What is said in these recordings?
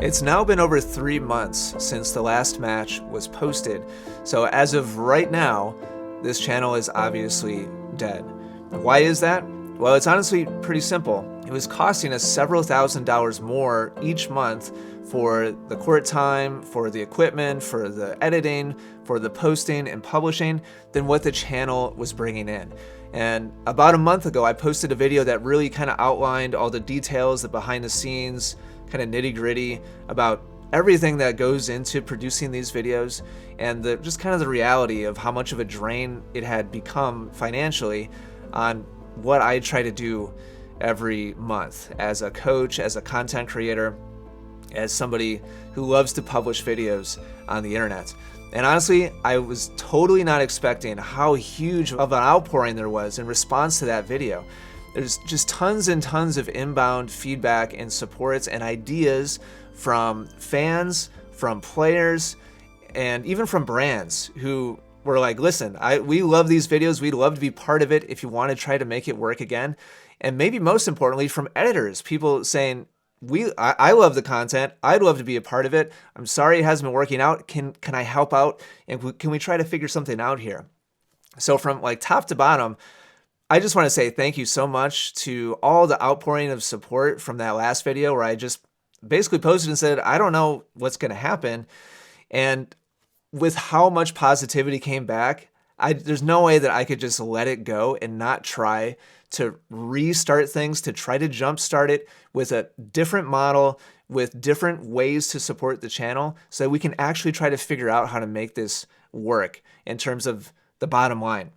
It's now been over 3 months since the last match was posted, so as of right now, this channel is obviously dead. Why is that? Well, it's honestly pretty simple. It was costing us several $1,000s more each month for the court time, for the equipment, for the editing, for the posting and publishing than what the channel was bringing in. And about a month ago, I posted a video that really kind of outlined all the details, the behind the scenes, kind of nitty gritty about everything that goes into producing these videos and just kind of the reality of how much of a drain it had become financially on what I try to do every month as a coach, as a content creator, as somebody who loves to publish videos on the internet. And honestly, I was totally not expecting how huge of an outpouring there was in response to that video. There's just tons and tons of inbound feedback and supports and ideas from fans, from players, and even from brands who were like, listen, we love these videos. We'd love to be part of it if you want to try to make it work again. And maybe most importantly, from editors, people saying, I love the content. I'd love to be a part of it. I'm sorry it hasn't been working out. Can I help out? And can we try to figure something out here? So from like top to bottom, I just want to say thank you so much to all the outpouring of support from that last video where I just basically posted and said, I don't know what's going to happen. And with how much positivity came back, there's no way that I could just let it go and not try to restart things, to try to jumpstart it with a different model, with different ways to support the channel so that we can actually try to figure out how to make this work in terms of the bottom line.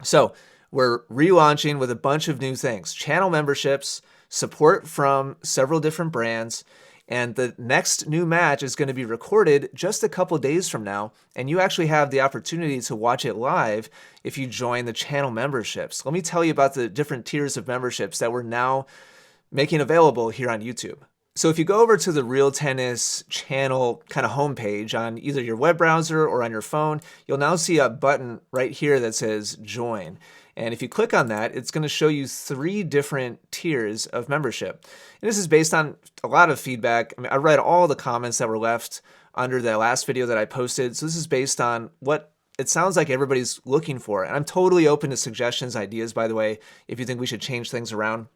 So we're relaunching with a bunch of new things, channel memberships, support from several different brands, and the next new match is going to be recorded just a couple days from now, and you actually have the opportunity to watch it live if you join the channel memberships. Let me tell you about the different tiers of memberships that we're now making available here on YouTube. So if you go over to the Real Tennis channel kind of homepage on either your web browser or on your phone, you'll now see a button right here that says Join. And if you click on that, it's going to show you 3 different tiers of membership. And this is based on a lot of feedback. I read all the comments that were left under the last video that I posted. So this is based on what it sounds like everybody's looking for. And I'm totally open to suggestions, ideas, by the way, if you think we should change things around.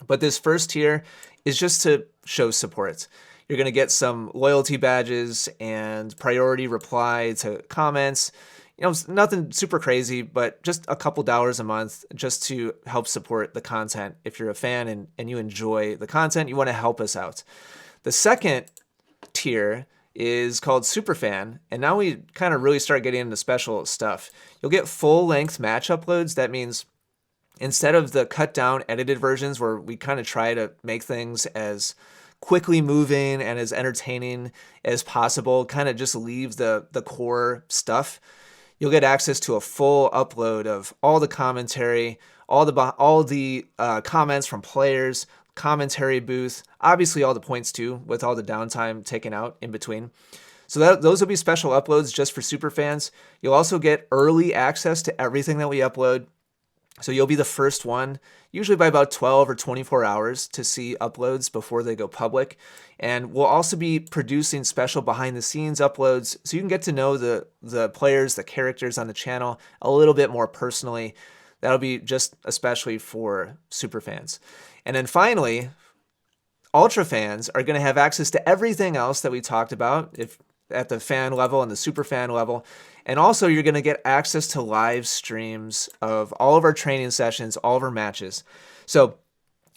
But this first tier is just to show support. You're going to get some loyalty badges and priority reply to comments. You know, nothing super crazy, but just a couple dollars a month just to help support the content. If you're a fan and you enjoy the content, you want to help us out. The second tier is called Superfan, and now we kind of really start getting into special stuff. You'll get full-length match uploads. That means instead of the cut-down edited versions where we kind of try to make things as quickly moving and as entertaining as possible, kind of just leave the core stuff, you'll get access to a full upload of all the commentary, all the comments from players, commentary booth, obviously all the points too, with all the downtime taken out in between. So those will be special uploads just for super fans. You'll also get early access to everything that we upload. So you'll be the first one, usually by about 12 or 24 hours, to see uploads before they go public. And we'll also be producing special behind-the-scenes uploads so you can get to know the players, the characters on the channel a little bit more personally. That'll be just especially for super fans. And then finally, ultra fans are going to have access to everything else that we talked about at the fan level and the super fan level. And also you're going to get access to live streams of all of our training sessions, all of our matches. So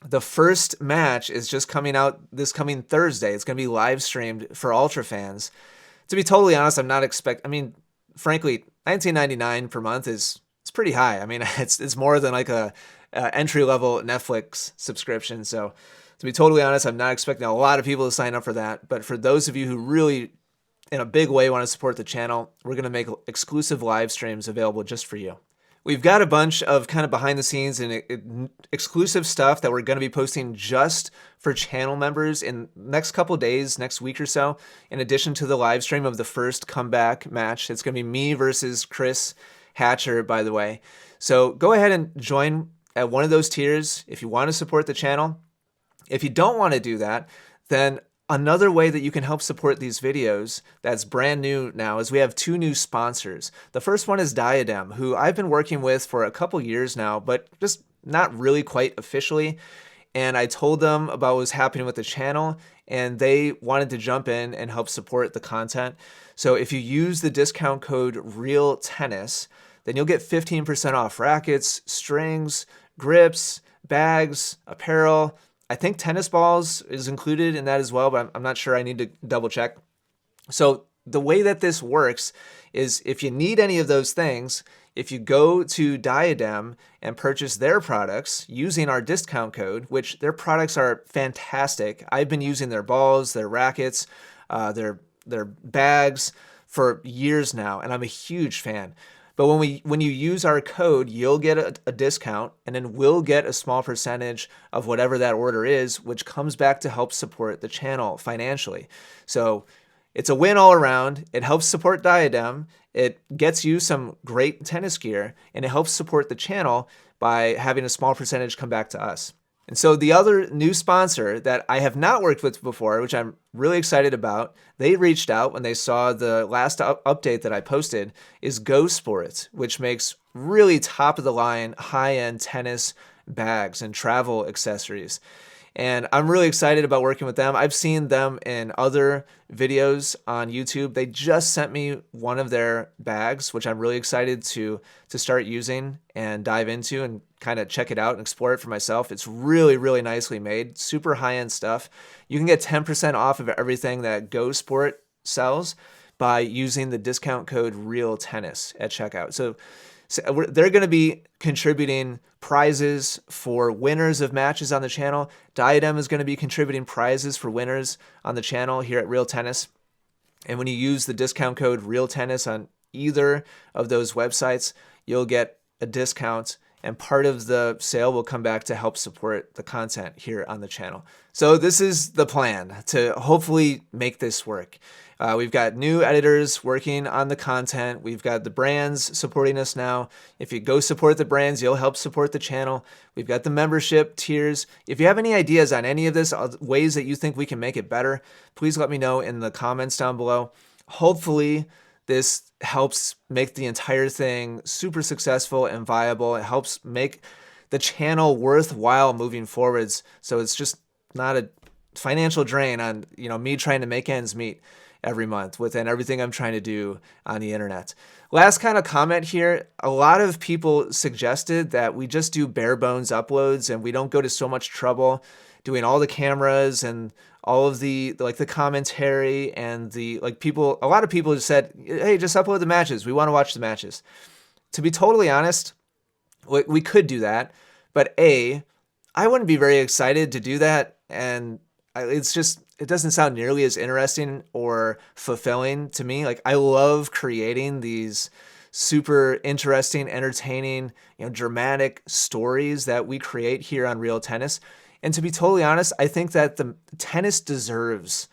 the first match is just coming out this coming Thursday. It's going to be live streamed for ultra fans. To be totally honest, frankly, $19.99 per month it's pretty high. I mean, it's more than like a entry-level Netflix subscription. So to be totally honest, I'm not expecting a lot of people to sign up for that. But for those of you who really in a big way want to support the channel, we're going to make exclusive live streams available just for you. We've got a bunch of kind of behind the scenes and exclusive stuff that we're going to be posting just for channel members in the next couple days, next week or so, in addition to the live stream of the first comeback match. It's going to be me versus Chris Hatcher, by the way. So go ahead and join at one of those tiers if you want to support the channel. If you don't want to do that, then Another way that you can help support these videos that's brand new now is we have 2 new sponsors. The first one is Diadem, who I've been working with for a couple years now, but just not really quite officially. And I told them about what was happening with the channel, and they wanted to jump in and help support the content. So if you use the discount code REALTennis, then you'll get 15% off rackets, strings, grips, bags, apparel. I think tennis balls is included in that as well, but I'm not sure. I need to double check. So the way that this works is if you need any of those things, if you go to Diadem and purchase their products using our discount code, which their products are fantastic. I've been using their balls, their rackets, their bags for years now, and I'm a huge fan. But when you use our code, you'll get a discount, and then we'll get a small percentage of whatever that order is, which comes back to help support the channel financially. So it's a win all around. It helps support Diadem. It gets you some great tennis gear, and it helps support the channel by having a small percentage come back to us. And so the other new sponsor that I have not worked with before, which I'm really excited about, they reached out when they saw the last update that I posted, is Go Sports, which makes really top of the line, high-end tennis bags and travel accessories. And I'm really excited about working with them. I've seen them in other videos on YouTube. They just sent me one of their bags, which I'm really excited to start using and dive into and kind of check it out and explore it for myself. It's really, really nicely made, super high-end stuff. You can get 10% off of everything that Go Sport sells by using the discount code REALTennis at checkout. So they're going to be contributing prizes for winners of matches on the channel. Diadem is going to be contributing prizes for winners on the channel here at Real Tennis. And when you use the discount code REALTennis on either of those websites, you'll get a discount, and part of the sale will come back to help support the content here on the channel. So this is the plan to hopefully make this work. We've got new editors working on the content. We've got the brands supporting us now. If you go support the brands, you'll help support the channel. We've got the membership tiers. If you have any ideas on any of this, ways that you think we can make it better, please let me know in the comments down below. Hopefully, this helps make the entire thing super successful and viable. It helps make the channel worthwhile moving forwards, so it's just not a financial drain on me trying to make ends meet every month within everything I'm trying to do on the internet. Last kind of comment here, a lot of people suggested that we just do bare bones uploads and we don't go to so much trouble doing all the cameras and all of the commentary and a lot of people just said, hey, just upload the matches. We want to watch the matches. To be totally honest, we could do that, but I wouldn't be very excited to do that, and it doesn't sound nearly as interesting or fulfilling to me. Like, I love creating these super interesting, entertaining, dramatic stories that we create here on Real Tennis. And to be totally honest, I think that the tennis deserves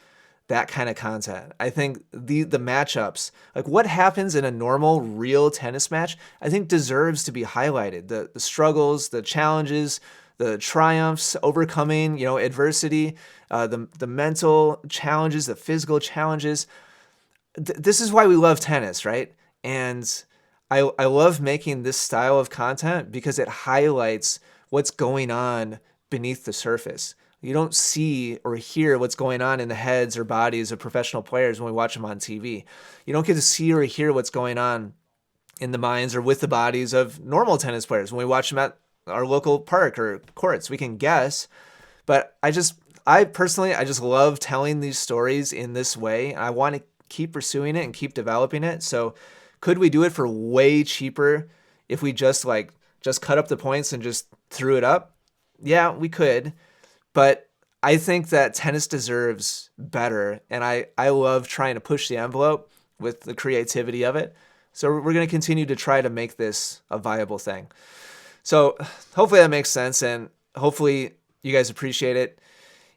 that kind of content. I think the matchups, like what happens in a normal real tennis match, I think deserves to be highlighted. The struggles, the challenges, the triumphs, overcoming, adversity, the mental challenges, the physical challenges. This is why we love tennis, right? And I love making this style of content because it highlights what's going on beneath the surface. You don't see or hear what's going on in the heads or bodies of professional players when we watch them on TV. You don't get to see or hear what's going on in the minds or with the bodies of normal tennis players when we watch them at our local park or courts. We can guess, but I personally just love telling these stories in this way. I want to keep pursuing it and keep developing it. So could we do it for way cheaper if we just cut up the points and just threw it up? Yeah, we could, but I think that tennis deserves better, and I love trying to push the envelope with the creativity of it. So we're going to continue to try to make this a viable thing. So hopefully that makes sense, and hopefully you guys appreciate it.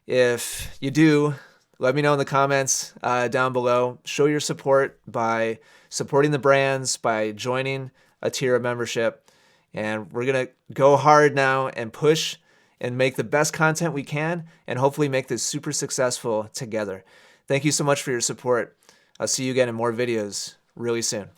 If you do, let me know in the comments down below. Show your support by supporting the brands, by joining a tier of membership, and we're going to go hard now and push and make the best content we can and hopefully make this super successful together. Thank you so much for your support. I'll see you again in more videos really soon.